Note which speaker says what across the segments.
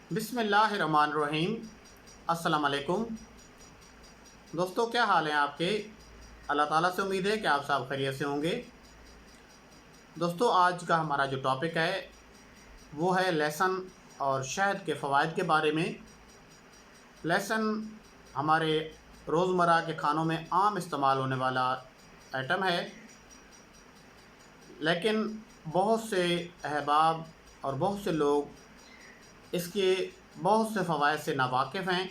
Speaker 1: बिस्मिल्लाहिर्रहमानिर्रहीम। अस्सलाम वालेकुम। दोस्तों, क्या हाल हैं आपके? अल्लाह ताला से उम्मीद है कि आप सब खैरियत से होंगे। दोस्तों, आज का हमारा जो टॉपिक है वो है लहसुन और शहद के फ़वाइद के बारे में। लहसुन हमारे रोज़मर्रा के खानों में आम इस्तेमाल होने वाला आइटम है, लेकिन बहुत से अहबाब और बहुत से लोग इसके बहुत से फ़वाइद से नावाकिफ़ हैं।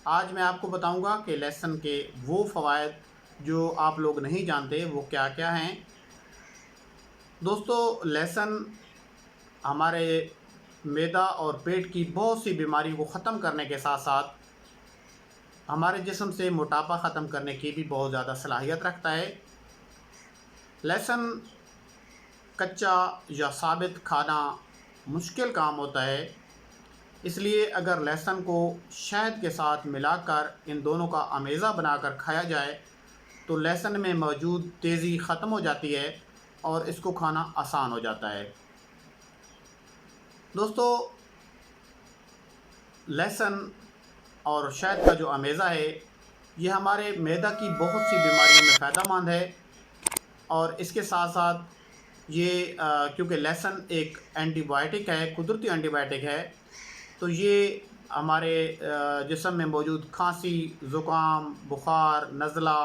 Speaker 1: आज मैं आपको बताऊंगा कि लहसुन के वो फ़वाइद जो आप लोग नहीं जानते वो क्या क्या हैं। दोस्तों, लहसुन हमारे मैदा और पेट की बहुत सी बीमारी को ख़त्म करने के साथ साथ हमारे जिस्म से मोटापा ख़त्म करने की भी बहुत ज़्यादा सलाहियत रखता है। लहसुन कच्चा या साबित खाना मुश्किल काम होता है, इसलिए अगर लहसुन को शहद के साथ मिलाकर इन दोनों का अमेज़ा बनाकर खाया जाए तो लहसुन में मौजूद तेज़ी ख़त्म हो जाती है और इसको खाना आसान हो जाता है। दोस्तों, लहसुन और शहद का जो अमेज़ा है ये हमारे मैदा की बहुत सी बीमारियों में फ़ायदेमंद है। और इसके साथ साथ ये क्योंकि लहसुन एक एंटीबायोटिक है, कुदरती एंटीबायोटिक है, तो ये हमारे जिस्म में मौजूद खांसी, ज़ुकाम, बुखार, नज़ला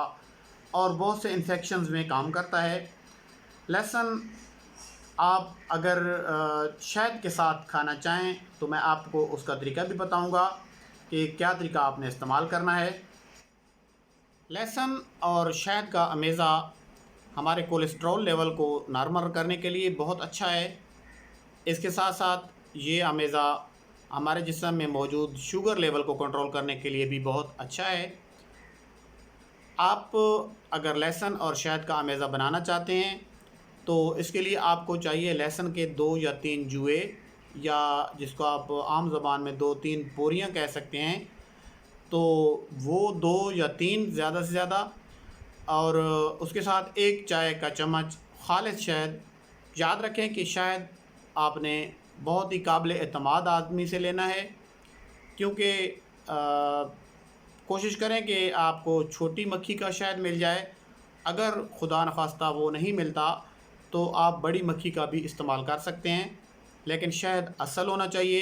Speaker 1: और बहुत से इन्फेक्शंस में काम करता है। लहसुन आप अगर शहद के साथ खाना चाहें तो मैं आपको उसका तरीका भी बताऊंगा कि क्या तरीका आपने इस्तेमाल करना है। लहसुन और शहद का अमेज़ा हमारे कोलेस्ट्रॉल लेवल को नॉर्मल करने के लिए बहुत अच्छा है। इसके साथ साथ ये अमेज़ा हमारे जिस्म में मौजूद शुगर लेवल को कंट्रोल करने के लिए भी बहुत अच्छा है। आप अगर लहसुन और शहद का अमेज़ा बनाना चाहते हैं तो इसके लिए आपको चाहिए लहसुन के 2 या 3 जुए, या जिसको आप आम ज़बान में 2-3 बोरियां कह सकते हैं, तो वो 2 या 3 ज़्यादा से ज़्यादा। और उसके साथ 1 चाय का चम्मच खालिस शहद। याद रखें कि शहद आपने बहुत ही काबिल एतमाद आदमी से लेना है, क्योंकि कोशिश करें कि आपको छोटी मक्खी का शहद मिल जाए। अगर खुदा न खास्ता वो नहीं मिलता तो आप बड़ी मक्खी का भी इस्तेमाल कर सकते हैं, लेकिन शहद असल होना चाहिए,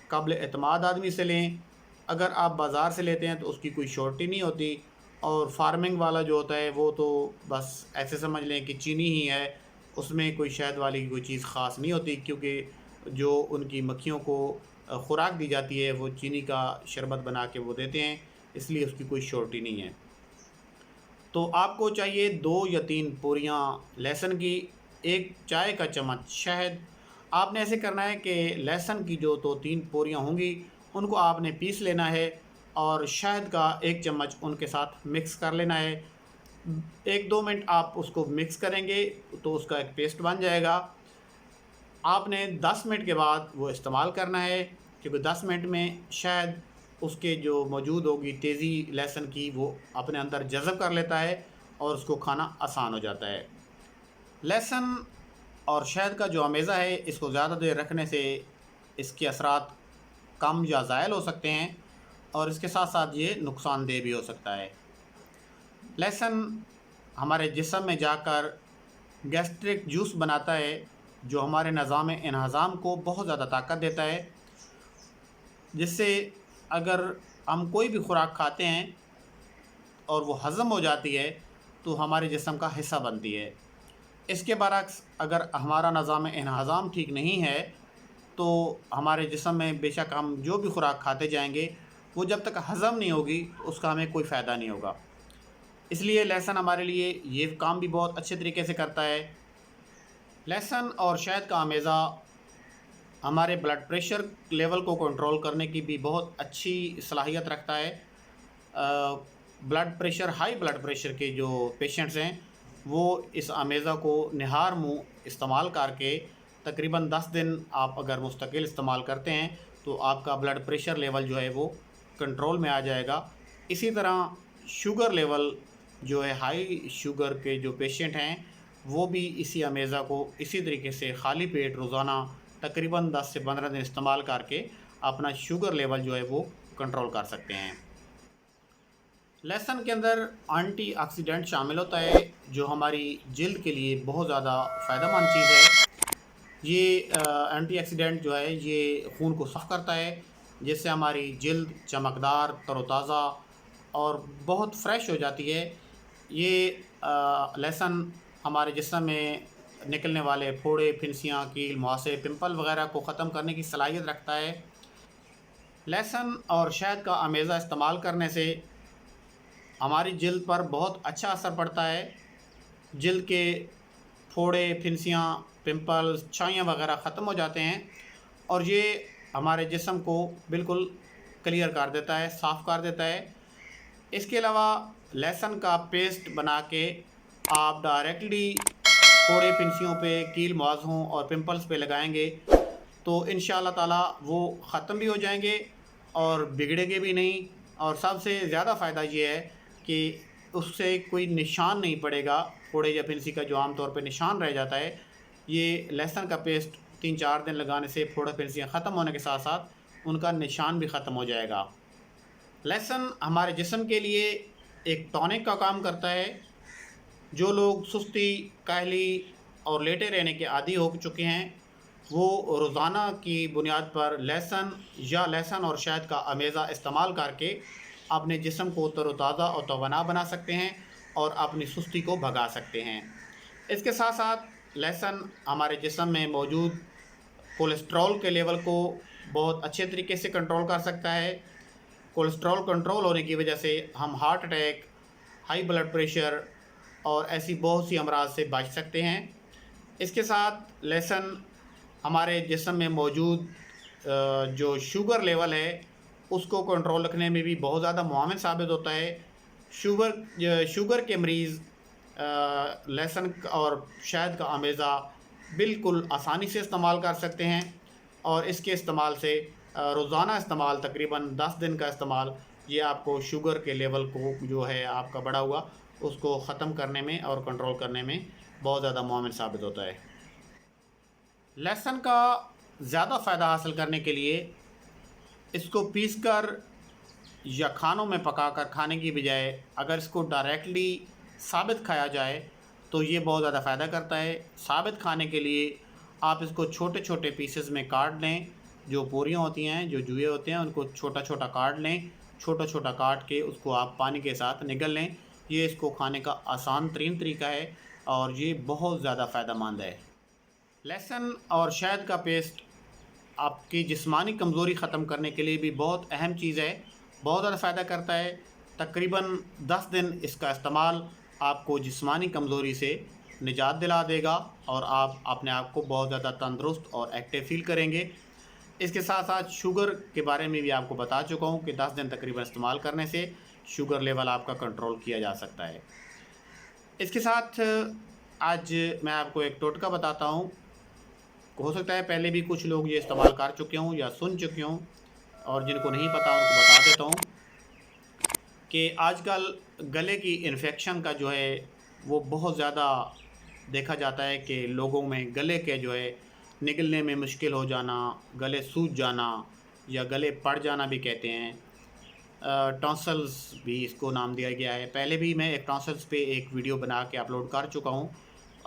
Speaker 1: काबिल एतमाद आदमी से लें। अगर आप बाज़ार से लेते हैं तो उसकी कोई श्योरिटी नहीं होती, और फार्मिंग वाला जो होता है वो तो बस ऐसे समझ लें कि चीनी ही है, उसमें कोई शहद वाली कोई चीज़ ख़ास नहीं होती, क्योंकि जो उनकी मक्खियों को ख़ुराक दी जाती है वो चीनी का शरबत बना के वो देते हैं, इसलिए उसकी कोई श्योरिटी नहीं है। तो आपको चाहिए 2 या 3 पूरियाँ लहसुन की, 1 चाय का चम्मच शहद। आपने ऐसे करना है कि लहसुन की जो 2-3 पूरियाँ होंगी उनको आपने पीस लेना है और शहद का 1 चम्मच उनके साथ मिक्स कर लेना है। 1-2 मिनट आप उसको मिक्स करेंगे तो उसका एक पेस्ट बन जाएगा। आपने 10 मिनट के बाद वो इस्तेमाल करना है, क्योंकि 10 मिनट में शहद उसके जो मौजूद होगी तेज़ी लहसुन की वो अपने अंदर जज़ब कर लेता है और उसको खाना आसान हो जाता है। लहसुन और शहद का जो अमेज़ा है इसको ज़्यादा देर रखने से इसके असरात कम या ज़ायल हो सकते हैं, और इसके साथ साथ ये नुकसानदेह भी हो सकता है। लहसुन हमारे जिस्म में जाकर गैस्ट्रिक जूस बनाता है, जो हमारे निज़ाम इन्हज़ाम को बहुत ज़्यादा ताकत देता है, जिससे अगर हम कोई भी खुराक खाते हैं और वो हज़म हो जाती है तो हमारे जिस्म का हिस्सा बनती है। इसके बरक्स अगर हमारा निज़ाम इन्हज़ाम ठीक नहीं है तो हमारे जिस्म में बेशक हम जो भी खुराक खाते जाएंगे वो जब तक हज़म नहीं होगी तो उसका हमें कोई फ़ायदा नहीं होगा। इसलिए लहसुन हमारे लिए ये काम भी बहुत अच्छे तरीके से करता है। लहसुन और शहद का अमेज़ा हमारे ब्लड प्रेशर लेवल को कंट्रोल करने की भी बहुत अच्छी सलाहियत रखता है। हाई ब्लड प्रेशर के जो पेशेंट्स हैं वो इस अमेज़ा को निहार मुँह इस्तेमाल करके तकरीबन 10 दिन आप अगर मुस्तकिल इस्तेमाल करते हैं तो आपका ब्लड प्रेशर लेवल जो है वो कंट्रोल में आ जाएगा। इसी तरह शुगर लेवल जो है, हाई शुगर के जो पेशेंट हैं वो भी इसी अमेज़ा को इसी तरीके से खाली पेट रोज़ाना तकरीबन 10 से 15 दिन इस्तेमाल करके अपना शुगर लेवल जो है वो कंट्रोल कर सकते हैं। लहसुन के अंदर एंटीऑक्सीडेंट शामिल होता है जो हमारी जिल्द के लिए बहुत ज़्यादा फ़ायदेमंद चीज़ है। ये एंटीऑक्सीडेंट जो है ये खून को साफ़ करता है, जिससे हमारी जिल्द चमकदार, तरोताज़ा और बहुत फ्रेश हो जाती है। ये लहसुन हमारे जिस्म में निकलने वाले फोड़े, फिनसियाँ, कील, मुहासे, पिंपल वगैरह को ख़त्म करने की सलाहियत रखता है। लहसुन और शहद का अमेज़ा इस्तेमाल करने से हमारी जिल्द पर बहुत अच्छा असर पड़ता है। जिल्द के फोड़े, फिनसियाँ, पिंपल्स, छाइयाँ वगैरह ख़त्म हो जाते हैं और ये हमारे जिस्म को बिल्कुल क्लियर कर देता है, साफ़ कर देता है। इसके अलावा लहसुन का पेस्ट बना के आप डायरेक्टली फोड़े, फिनसियों पे, कील, मुहासों और पिंपल्स पे लगाएंगे तो इंशाअल्लाह ताला वो ख़त्म भी हो जाएंगे और बिगड़ेंगे भी नहीं। और सबसे ज़्यादा फ़ायदा ये है कि उससे कोई निशान नहीं पड़ेगा, फोड़े या फिनसी का जो आम तौर पे निशान रह जाता है। ये लहसुन का पेस्ट 3-4 दिन लगाने से फोड़े, फिनसियाँ ख़त्म होने के साथ साथ उनका निशान भी ख़त्म हो जाएगा। लहसुन हमारे जिस्म के लिए एक टॉनिक का काम करता है। जो लोग सुस्ती, काहली और लेटे रहने के आदी हो चुके हैं वो रोज़ाना की बुनियाद पर लहसुन और शहद का अमेज़ा इस्तेमाल करके अपने जिस्म को तरोताज़ा और तवाना बना सकते हैं और अपनी सुस्ती को भगा सकते हैं। इसके साथ साथ लहसुन हमारे जिस्म में मौजूद कोलेस्ट्रॉल के लेवल को बहुत अच्छे तरीके से कंट्रोल कर सकता है। कोलेस्ट्रॉल कंट्रोल होने की वजह से हम heart attack, high blood pressure और ऐसी बहुत सी अमराज से बच सकते हैं। इसके साथ लहसुन हमारे जिस्म में मौजूद जो शुगर लेवल है उसको कंट्रोल रखने में भी बहुत ज़्यादा मुआविन साबित होता है। शुगर के मरीज़ लहसुन और शहद का अमेज़ा बिल्कुल आसानी से इस्तेमाल कर सकते हैं और इसके इस्तेमाल से रोज़ाना इस्तेमाल तकरीबन 10 दिन का इस्तेमाल ये आपको शुगर के लेवल को जो है आपका बढ़ा हुआ उसको ख़त्म करने में और कंट्रोल करने में बहुत ज़्यादा मुआविन साबित होता है। लहसुन का ज़्यादा फ़ायदा हासिल करने के लिए इसको पीसकर या खानों में पकाकर खाने की बजाय अगर इसको डायरेक्टली साबित खाया जाए तो ये बहुत ज़्यादा फ़ायदा करता है। साबित खाने के लिए आप इसको छोटे छोटे पीसेस में काट लें। जो पूरियाँ होती हैं, जो जुए होते हैं, उनको छोटा छोटा काट लें। छोटा छोटा काट के उसको आप पानी के साथ निगल लें। ये इसको खाने का आसान तरीन तरीका है और ये बहुत ज़्यादा फ़ायदेमंद है। लहसुन और शहद का पेस्ट आपकी जिस्मानी कमज़ोरी ख़त्म करने के लिए भी बहुत अहम चीज़ है, बहुत ज़्यादा फ़ायदा करता है। तकरीबन 10 दिन इसका इस्तेमाल आपको जिस्मानी कमज़ोरी से निजात दिला देगा और आप अपने आप को बहुत ज़्यादा तंदुरुस्त और एक्टिव फ़ील करेंगे। इसके साथ साथ शुगर के बारे में भी आपको बता चुका हूँ कि 10 दिन तकरीबन इस्तेमाल करने से शुगर लेवल आपका कंट्रोल किया जा सकता है। इसके साथ आज मैं आपको एक टोटका बताता हूँ। हो सकता है पहले भी कुछ लोग ये इस्तेमाल कर चुके हों या सुन चुके हों और जिनको नहीं पता उनको बता देता हूँ कि आजकल गले की इन्फेक्शन का जो है वो बहुत ज़्यादा देखा जाता है कि लोगों में गले के जो है निगलने में मुश्किल हो जाना, गले सूज जाना या गले पड़ जाना भी कहते हैं। टॉन्सल्स भी इसको नाम दिया गया है। पहले भी मैं एक टॉन्सल्स पे एक वीडियो बना के अपलोड कर चुका हूँ,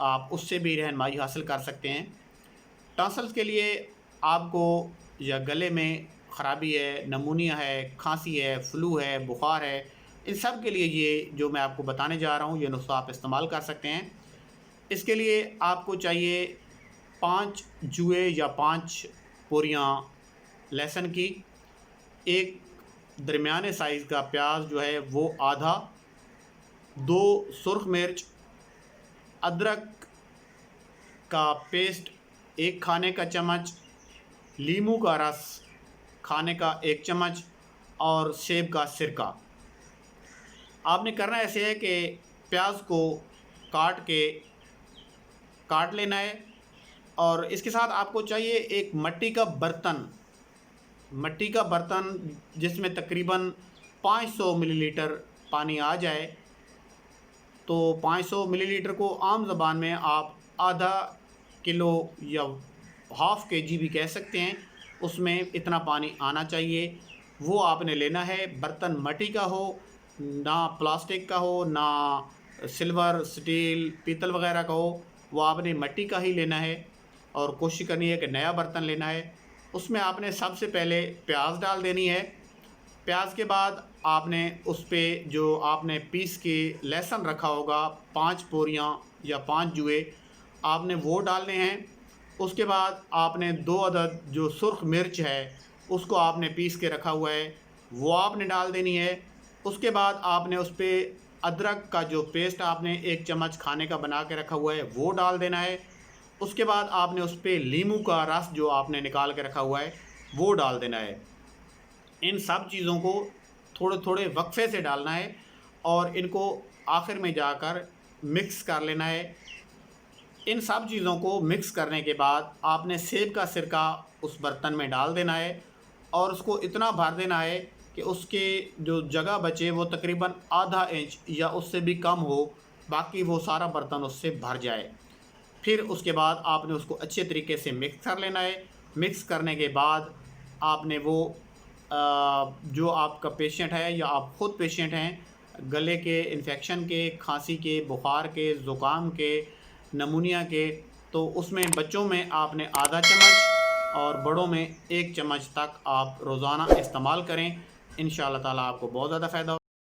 Speaker 1: आप उससे भी रहनुमाई हासिल कर सकते हैं। टॉन्सल्स के लिए आपको या गले में ख़राबी है, नमूनिया है, खांसी है, फ्लू है, बुखार है, इन सब के लिए ये जो मैं आपको बताने जा रहा हूँ ये नुस्खा आप इस्तेमाल कर सकते हैं। इसके लिए आपको चाहिए 5 जुए या 5 पूरियाँ लहसुन की, एक दरमियाने साइज़ का प्याज जो है वो आधा, 2 सुर्ख मिर्च, अदरक का पेस्ट 1 खाने का चम्मच, लीमू का रस खाने का 1 चम्मच और सेब का सिरका। आपने करना ऐसे है कि प्याज को काट लेना है और इसके साथ आपको चाहिए एक मट्टी का बर्तन जिसमें तकरीबन 500 मिलीलीटर पानी आ जाए। तो 500 मिलीलीटर को आम ज़बान में आप आधा किलो या हाफ़ केजी भी कह सकते हैं, उसमें इतना पानी आना चाहिए। वो आपने लेना है। बर्तन मिट्टी का हो, ना प्लास्टिक का हो, ना सिल्वर, स्टील, पीतल वगैरह का हो, वो आपने मिट्टी का ही लेना है और कोशिश करनी है कि नया बर्तन लेना है। उसमें आपने सबसे पहले प्याज डाल देनी है। प्याज के बाद आपने उस पे जो आपने पीस के लहसुन रखा होगा 5 बोरियाँ या 5 जुए, आपने वो डालने हैं। उसके बाद आपने 2 अदद जो सुर्ख मिर्च है उसको आपने पीस के रखा हुआ है वो आपने डाल देनी है। उसके बाद आपने उस पे अदरक का जो पेस्ट आपने 1 चम्मच खाने का बना के रखा हुआ है वो डाल देना है। उसके बाद आपने उस पे नींबू का रस जो आपने निकाल के रखा हुआ है वो डाल देना है। इन सब चीज़ों को थोड़े-थोड़े वक्फे से डालना है और इनको आखिर में जाकर मिक्स कर लेना है। इन सब चीज़ों को मिक्स करने के बाद आपने सेब का सिरका उस बर्तन में डाल देना है और उसको इतना भर देना है कि उसके जो जगह बचे वो तकरीबन आधा इंच या उससे भी कम हो, बाकी वो सारा बर्तन उससे भर जाए। फिर उसके बाद आपने उसको अच्छे तरीके से मिक्स कर लेना है। मिक्स करने के बाद आपने वो जो आपका पेशेंट है या आप ख़ुद पेशेंट हैं, गले के इन्फेक्शन के, खांसी के, बुखार के, ज़ुकाम के, नमूनिया के, तो उसमें बच्चों में आपने आधा चम्मच और बड़ों में 1 चम्मच तक आप रोज़ाना इस्तेमाल करें। इंशाअल्लाह ताला आपको बहुत ज़्यादा फ़ायदा होगा।